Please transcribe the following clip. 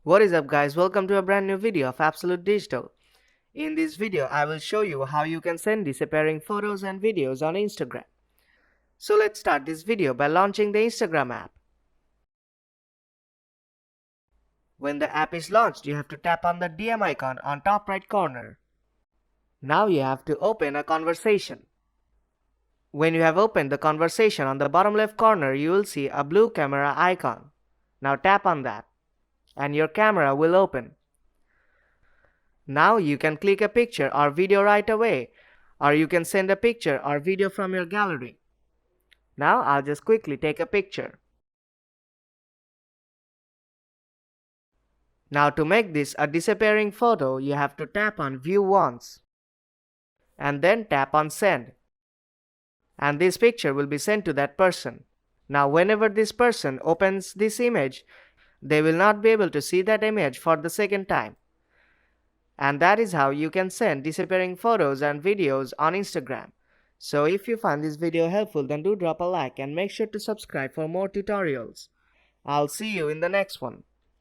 What is up guys, welcome to a brand new video of Absolute Digital. In this video I will show you how you can send disappearing photos and videos on Instagram. So let's start this video by launching the Instagram app. When the app is launched, you have to tap on the DM icon on top right corner. Now you have to open a conversation. When you have opened the conversation, on the bottom left corner you will see a blue camera icon. Now tap on that and your camera will open. Now you can click a picture or video right away, or you can send a picture or video from your gallery. Now I'll just quickly take a picture. Now to make this a disappearing photo, you have to tap on view once and then tap on send. And this picture will be sent to that person. Now whenever this person opens this image, they will not be able to see that image for the second time. And that is how you can send disappearing photos and videos on Instagram. So if you find this video helpful, then do drop a like and make sure to subscribe for more tutorials. I'll see you in the next one.